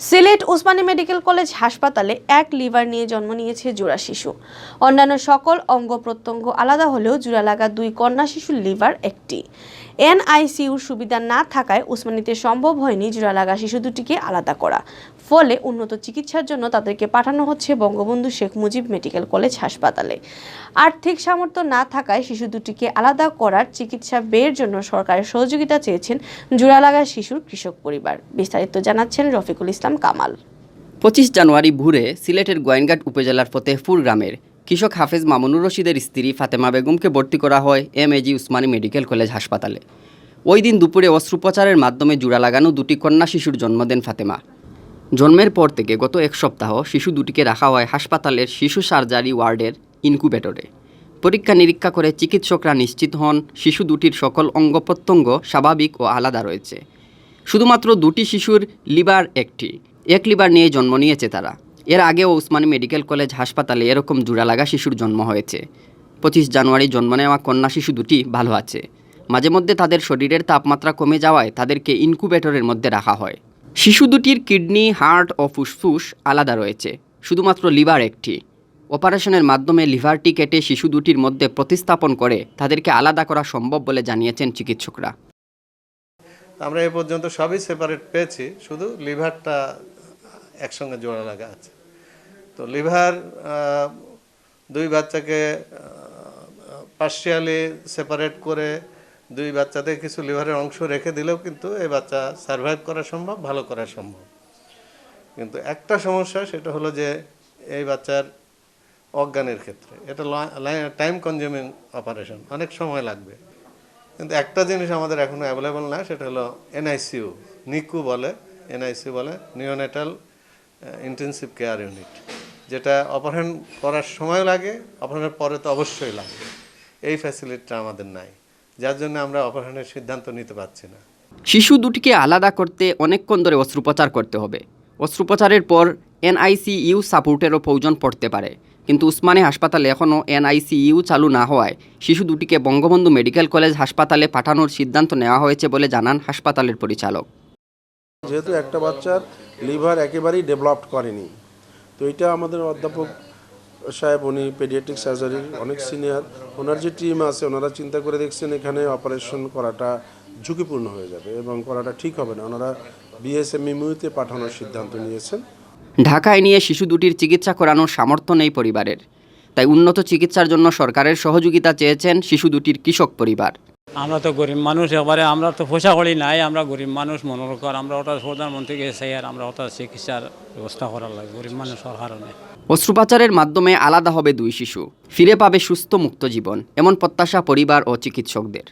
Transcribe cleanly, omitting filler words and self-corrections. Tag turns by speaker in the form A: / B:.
A: Sylhet Osmani medical college হাসপাতালে এক liver নিয়ে জন্ম নিয়েছে জোড়া শিশু। অন্যান্য সকল অঙ্গ প্রত্যঙ্গ আলাদা হলেও জোড়া লাগা দুই কন্যা শিশুর লিভার একটি। এনআইসিইউর সুবিধা না থাকায় ওসমানীতে সম্ভব হয়নি জোড়া লাগা শিশু দুটিকে আলাদা করা। ফলে উন্নত চিকিৎসার জন্য তাদেরকে পাঠানো হচ্ছে বঙ্গবন্ধু শেখ মুজিব মেডিকেল কলেজ হাসপাতালে। আর্থিক সামর্থ্য না থাকায় শিশু দুটিকে আলাদা করার চিকিৎসা ব্যয়ের জন্য সরকারের সহযোগিতা চেয়েছেন জোড়া লাগা শিশুর কৃষক পরিবার। বিস্তারিত জানাচ্ছেন রফিকুল ইসলাম কামাল।
B: 25 জানুয়ারি ভোরে সিলেটের গোয়াইনঘাট উপজেলার ফতেহপুর গ্রামের কৃষক হাফেজ মামুনুর রশিদের স্ত্রী ফাতেমা বেগমকে ভর্তি করা হয় এমএজি ওসমানী মেডিকেল কলেজ হাসপাতালে। ওই দিন দুপুরে অস্ত্রোপচারের মাধ্যমে জোড়া লাগানো দুটি কন্যা শিশুর জন্ম দেন ফাতেমা। জন্মের পর থেকে গত এক সপ্তাহ শিশু দুটিকে রাখা হয় হাসপাতালের শিশু সার্জারি ওয়ার্ডের ইনকিউবেটরে। পরীক্ষা নিরীক্ষা করে চিকিৎসকরা নিশ্চিত হন শিশু দুটির সকল অঙ্গ প্রত্যঙ্গ স্বাভাবিক ও আলাদা রয়েছে। শুধুমাত্র দুটি শিশুর লিভার একটি, এক লিভার নিয়ে জন্ম নিয়েছে তারা। এর আগেও ওসমানী মেডিকেল কলেজ হাসপাতালে এরকম জোড়া লাগা শিশুর জন্ম হয়েছে। 25 জানুয়ারি জন্ম নেওয়া কন্যা শিশু দুটি ভালো আছে। মাঝে মধ্যে তাদের শরীরের তাপমাত্রা কমে যাওয়ায় তাদেরকে ইনকিউবেটরের মধ্যে রাখা হয়। শিশু দুটির কিডনি, হার্ট ও ফুসফুস আলাদা রয়েছে, শুধুমাত্র লিভার একটি। অপারেশনের মাধ্যমে লিভারটি কেটে শিশু দুটির মধ্যে প্রতিস্থাপন করে তাদেরকে আলাদা করা সম্ভব বলে জানিয়েছেন চিকিৎসকরা।
C: আমরা এ পর্যন্ত সবই সেপারেট পেয়েছি, শুধু লিভারটা একসঙ্গে জোড়া লাগা আছে। তো লিভার দুই বাচ্চাকে পার্শিয়ালি সেপারেট করে দুই বাচ্চাদের কিছু লিভারের অংশ রেখে দিলেও কিন্তু এই বাচ্চা সার্ভাইভ করা সম্ভব, ভালো করা সম্ভব। কিন্তু একটা সমস্যা, সেটা হলো যে এই বাচ্চার অজ্ঞানের ক্ষেত্রে এটা টাইম কনজিউমিং অপারেশন, অনেক সময় লাগবে। কিন্তু একটা জিনিস আমাদের এখনও অ্যাভেলেবল না, সেটা হলো এনআইসিইউ, নিকু বলে, এনআইসিইউ বলে নিওনেটাল ইন্টেনসিভ কেয়ার ইউনিট, যেটা অপারেশন করার সময় লাগে, অপারেশনের পরে তো অবশ্যই লাগবে। এই ফ্যাসিলিটিটা আমাদের নাই, যার জন্য আমরা অপারেশনের সিদ্ধান্ত নিতে পারছি না।
B: শিশু দুটিকে আলাদা করতে অনেকক্ষণ ধরে অস্ত্রোপচার করতে হবে। অস্ত্রোপচারের পর এনআইসিইউ সাপোর্টেরও প্রয়োজন পড়তে পারে। কিন্তু ওসমানী হাসপাতালে এখনও এনআইসিইউ চালু না হওয়ায় শিশু দুটিকে বঙ্গবন্ধু মেডিকেল কলেজ হাসপাতালে পাঠানোর সিদ্ধান্ত নেওয়া হয়েছে বলে জানান হাসপাতালের পরিচালক।
D: যেহেতু একটা বাচ্চার লিভার একেবারেই ডেভেলপড করেনি, তো এটা আমাদের অধ্যাপক সাহেব, উনি পেডিয়াট্রিক সার্জারির অনেক সিনিয়র, ওনার যে টিম আছে ওনারা চিন্তা করে দেখছেন এখানে অপারেশন করাটা ঝুঁকিপূর্ণ হয়ে যাবে এবং করাটা ঠিক হবে না। ওনারা বিএসএমইউতে পাঠানোর সিদ্ধান্ত নিয়েছেন।
B: ঢাকায় নিয়ে শিশু দুটির চিকিৎসা করানোর সামর্থ্য নেই পরিবারের, তাই উন্নত চিকিৎসার জন্য সরকারের সহযোগিতা চেয়েছেন শিশু দুটির কৃষক পরিবার।
E: আমরা তো গরিব মানুষ, এবারে আমরা তো পয়সা করি নাই, আমরা গরিব মানুষ মনোরকর, আমরা ওটা প্রধানমন্ত্রী গেছে আর আমরা ওটা চিকিৎসার ব্যবস্থা করার লাগে গরিব মানুষের কারণে।
B: অস্ত্রোপচারের মাধ্যমে আলাদা হবে দুই শিশু, ফিরে পাবে সুস্থ মুক্ত জীবন, এমন প্রত্যাশা পরিবার ও চিকিৎসকদের।